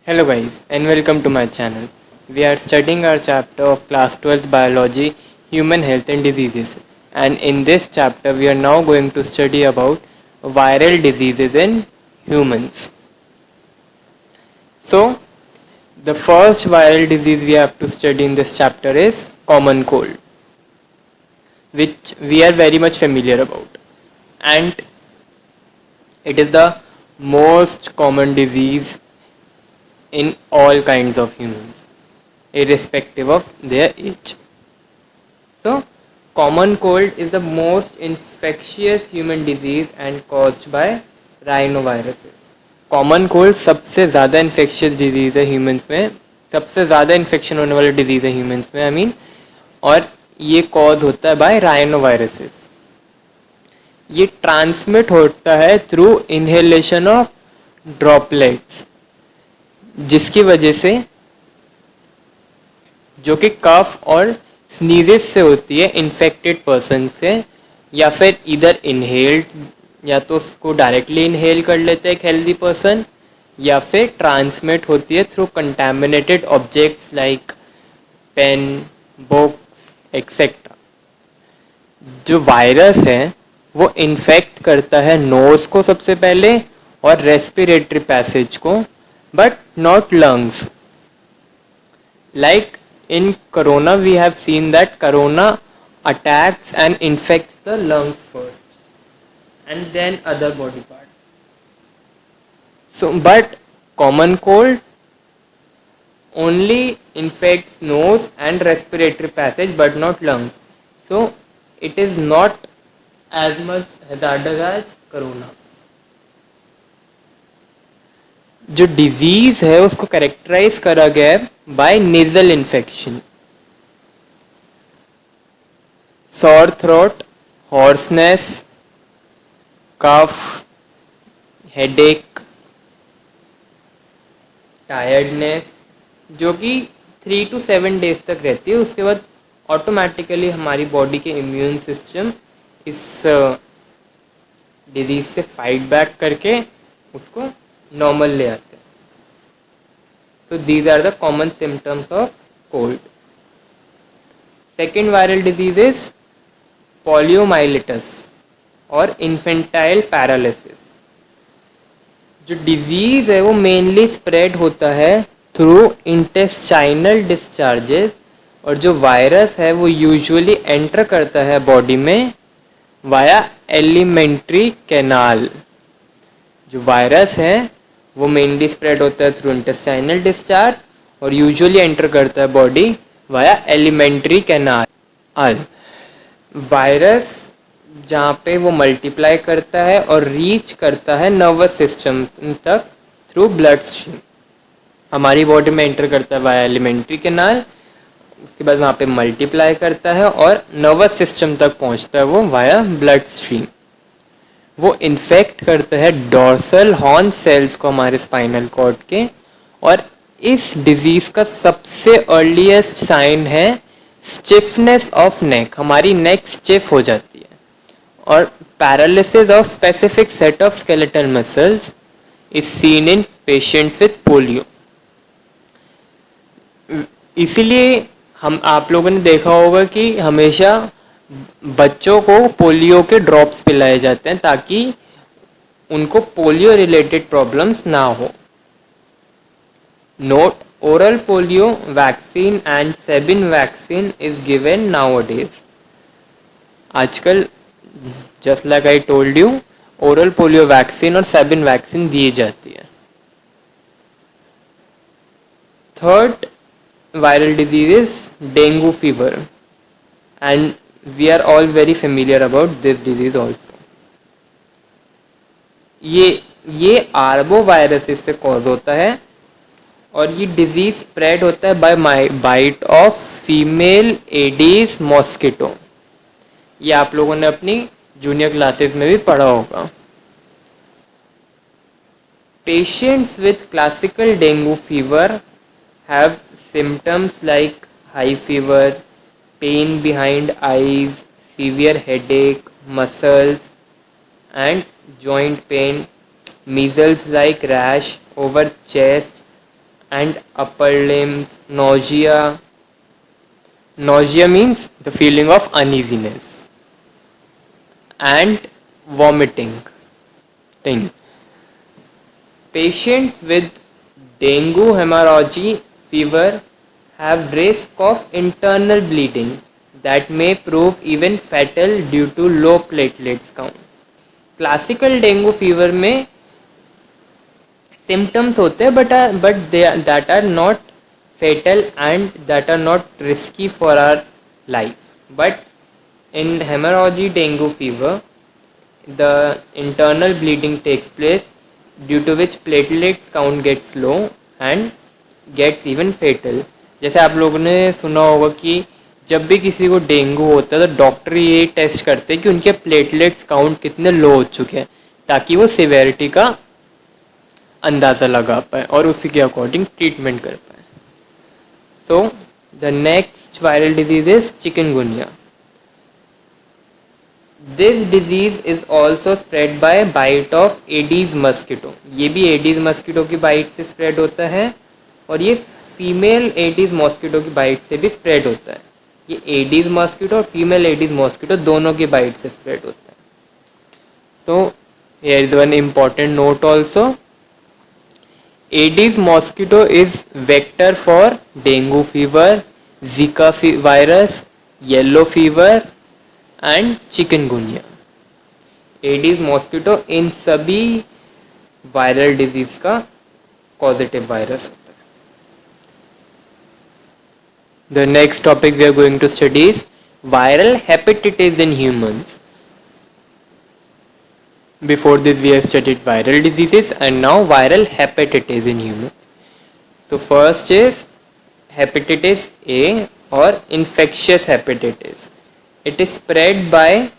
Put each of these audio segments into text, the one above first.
Hello guys and welcome to my channel. We are studying our chapter of class 12th biology, human health and diseases, and in this chapter we are now going to study about viral diseases in humans. So the first viral disease we have to study in this chapter is common cold, which we are very much familiar about, and it is the most common disease in all kinds of humans, irrespective of their age. So, common cold is the most infectious human disease and caused by rhinoviruses. Common cold सबसे ज़्यादा infectious disease है humans में, सबसे ज़्यादा infection होने वाला disease है humans में, आई मीन, और ये कॉज होता है बाय राइनोवायरसेस. ये ट्रांसमिट होता है थ्रू इनहेलेशन ऑफ ड्रॉपलेट्स, जिसकी वजह से, जो कि कफ और स्नीजेस से होती है इन्फेक्टेड पर्सन से, या फिर इधर इनहेल्ड, या तो उसको डायरेक्टली इनहेल कर लेते हैं एक हेल्दी पर्सन, या फिर ट्रांसमिट होती है through contaminated objects like pen, books etcetera. जो वायरस है वो इन्फेक्ट करता है नोज को सबसे पहले और रेस्पिरेटरी पैसेज को, but not lungs. Like in corona, we have seen that corona attacks and infects the lungs first and then other body parts. So, but common cold only infects nose and respiratory passage but not lungs. So, it is not as much hazardous as corona. जो disease है उसको characterise करा गया है by nasal infection. Sore throat, hoarseness, cough, headache, tiredness, जो कि 3 to 7 days तक रहती है. उसके बाद ऑटोमेटिकली हमारी बॉडी के इम्यून सिस्टम इस डिजीज से फाइट बैक करके उसको नॉर्मल ले आते हैं. So these are the common symptoms of cold. Second viral disease is poliomyelitis और इन्फेंटाइल पैरालिसिस. जो डिजीज है वो मेनली स्प्रेड होता है थ्रू इंटेस्टाइनल डिस्चार्जेस, और जो वायरस है वो यूजुअली एंटर करता है बॉडी में वाया एलिमेंट्री कैनाल. जो वायरस है वो मेनली स्प्रेड होता है थ्रू इंटेस्टाइनल डिस्चार्ज और यूजुअली एंटर करता है body via alimentary canal. Virus जहाँ पे वो मल्टीप्लाई करता है और रीच करता है नर्वस सिस्टम तक थ्रू ब्लड स्ट्रीम. हमारी बॉडी में एंटर करता है वाया एलिमेंट्री कैनाल, उसके बाद वहाँ पे मल्टीप्लाई करता है और नर्वस सिस्टम तक पहुँचता है वो वाया ब्लड स्ट्रीम. वो इन्फेक्ट करता है डॉर्सल हॉर्न सेल्स को हमारे स्पाइनल कॉर्ड के, और इस डिजीज़ का सबसे अर्लीस्ट साइन है स्टिफनेस ऑफ नेक. हमारी नेक स्टिफ हो जाती है. और paralysis of specific set of skeletal muscles is seen in patients with polio. इसीलिए आप लोगों ने देखा होगा कि हमेशा बच्चों को पोलियो के ड्रॉप्स पिलाए जाते हैं ताकि उनको पोलियो रिलेटेड प्रॉब्लम्स ना हो. Note, oral polio vaccine and Sabin vaccine is given nowadays. आजकल just like I told you, oral polio vaccine और सेबिन वैक्सीन दी जाती है. Third viral disease is dengue fever, and we are all very familiar about this disease also. ये arboviruses से cause होता है और ये डिजीज स्प्रेड होता है by bite of female Aedes mosquito. ये आप लोगों ने अपनी जूनियर क्लासेस में भी पढ़ा होगा. Patients with classical dengue fever have symptoms like high fever, pain behind eyes, severe headache, muscles and joint pain, measles like rash over chest and upper limbs, nausea. Nausea means the feeling of uneasiness, and vomiting. Patients with dengue hemorrhagic fever have risk of internal bleeding that may prove even fatal due to low platelets count. Classical dengue fever में symptoms होते हैं but that are not fatal and that are not risky for our life. But in hemorrhagic dengue fever, the internal bleeding takes place due to which platelets count gets low and gets even fatal. जैसे आप लोगों ने सुना होगा कि जब भी किसी को डेंगू होता है तो डॉक्टर ये टेस्ट करते हैं कि उनके प्लेटलेट्स काउंट कितने लो हो चुके हैं ताकि वो सिवेरिटी का अंदाज़ा लगा पाए और उसी के अकॉर्डिंग ट्रीटमेंट कर पाए. So the next viral disease is chikungunya. This disease is also spread by bite of Aedes mosquito. ये भी Aedes mosquito की बाइट से स्प्रेड होता है और ये फीमेल Aedes mosquito की बाइट से भी स्प्रेड होता है. ये Aedes mosquito और फीमेल Aedes mosquito दोनों की बाइट से स्प्रेड होता है. So here is one important note also. Aedes mosquito is vector for dengue fever, Zika virus, yellow fever and chikungunya. Aedes mosquito इन सभी वायरल डिजीज का positive virus होता है. The next topic we are going to study is viral hepatitis in humans. Before this we have studied viral diseases and now viral hepatitis in humans. So first is hepatitis A or infectious hepatitis. It is spread by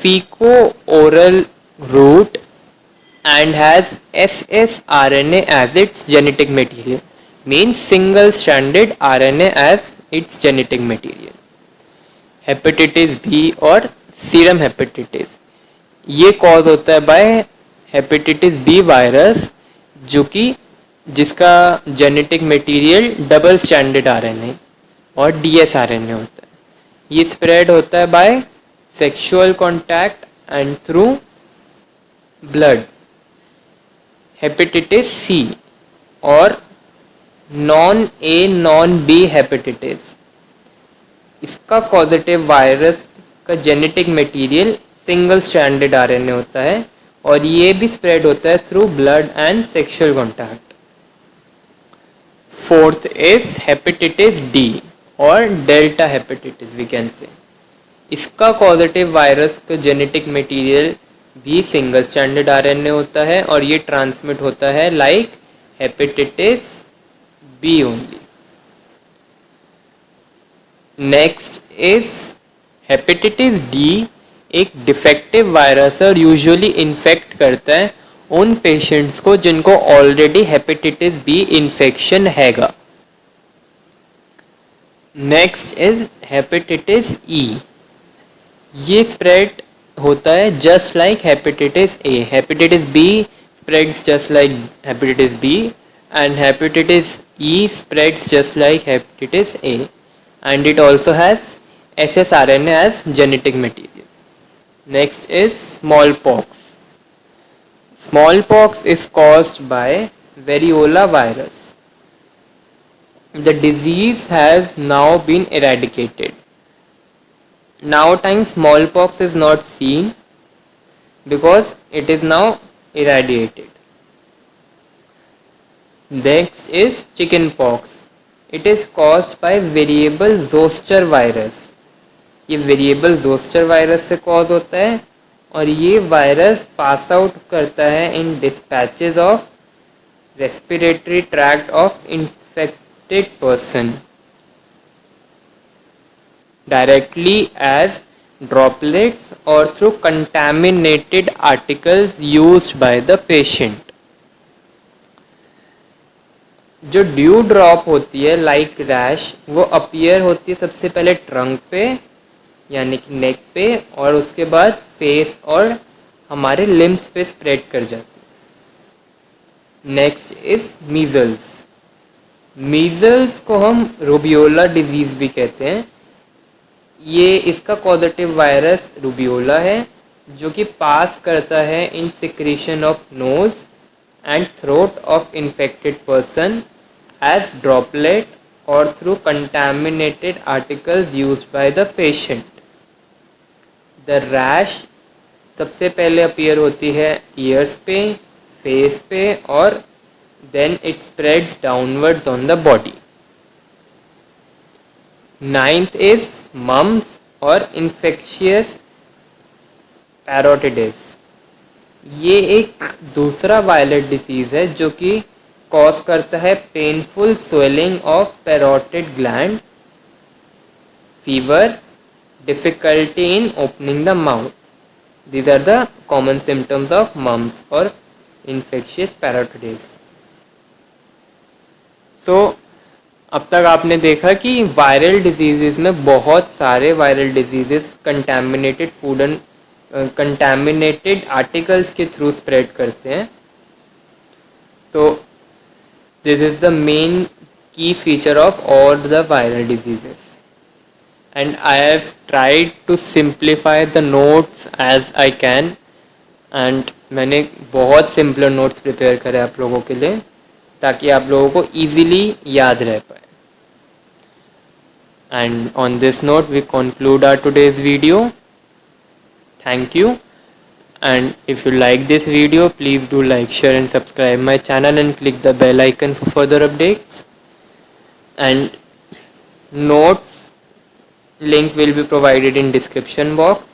fecal-oral route and has ssRNA as its genetic material. Means single-stranded RNA as its genetic material. Hepatitis B or serum hepatitis. ये cause होता है by hepatitis B virus जो कि जिसका genetic material double stranded RNA और DSRNA होता है. ये स्प्रेड होता है by sexual contact and through blood. Hepatitis C और non A non B hepatitis, इसका पॉजिटिव वायरस का genetic material single stranded RNA होता है और ये भी स्प्रेड होता है through blood and sexual contact. Fourth is hepatitis D और delta hepatitis we can say. इसका पॉजिटिव वायरस का जेनेटिक मटेरियल भी सिंगल स्ट्रैंडेड आरएनए होता है और ये ट्रांसमिट होता है like hepatitis B only. Next is hepatitis D. एक डिफेक्टिव वायरस है और यूजुअली इन्फेक्ट करता है उन पेशेंट्स को जिनको ऑलरेडी हेपेटाइटिस बी इन्फेक्शन हैगा. Next is hepatitis E. ये स्प्रेड होता है just like hepatitis A. Hepatitis B spreads just like hepatitis B and hepatitis E spreads just like hepatitis A and it also has ssRNA as genetic material. Next is smallpox. Smallpox is caused by variola virus. The disease has now been eradicated. Nowadays smallpox is not seen because it is now eradicated. Next is chickenpox. It is caused by variable zoster virus. ये variable zoster virus से cause होता है और ये virus pass out करता है in dispatches of respiratory tract of infected person directly as droplets और through contaminated articles used by the patient. जो ड्यू ड्रॉप होती है लाइक रैश वो अपीयर होती है सबसे पहले ट्रंक पे यानी कि नेक पे और उसके बाद फेस और हमारे लिम्स पे स्प्रेड कर जाती है. Next is measles. मीजल्स को हम रूबियोला डिजीज़ भी कहते हैं। ये इसका पॉजिटिव वायरस रूबियोला है जो कि पास करता है in secretion of nose and throat of infected person as droplet और through contaminated articles used by the patient. The rash सबसे पहले अपीयर होती है ईयर्स पे, फेस पे और then it spreads downwards on the body. Ninth is mumps और infectious parotiditis। ये एक दूसरा वायरल डिसीज़ है जो कि कॉज करता है painful swelling of parotid gland, fever, difficulty in opening the mouth. These are the common symptoms of mumps और इन्फेक्शियस पैरोटिडिस। तो अब तक आपने देखा कि वायरल डिजीज़ में बहुत सारे viral disease contaminated food and contaminated articles के थ्रू स्प्रेड करते हैं। तो this is the main key feature of all the viral disease and I have tried to simplify the notes as I can and मैंने बहुत simpler notes prepare करे आप लोगों के लिए ताकि आप लोगों को ईजिली याद रह पाए। And on this note we conclude our today's video. Thank you and if you like this video, please do like, share and subscribe my channel and click the bell icon for further updates. And notes link will be provided in description box.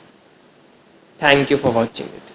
Thank you for watching this video.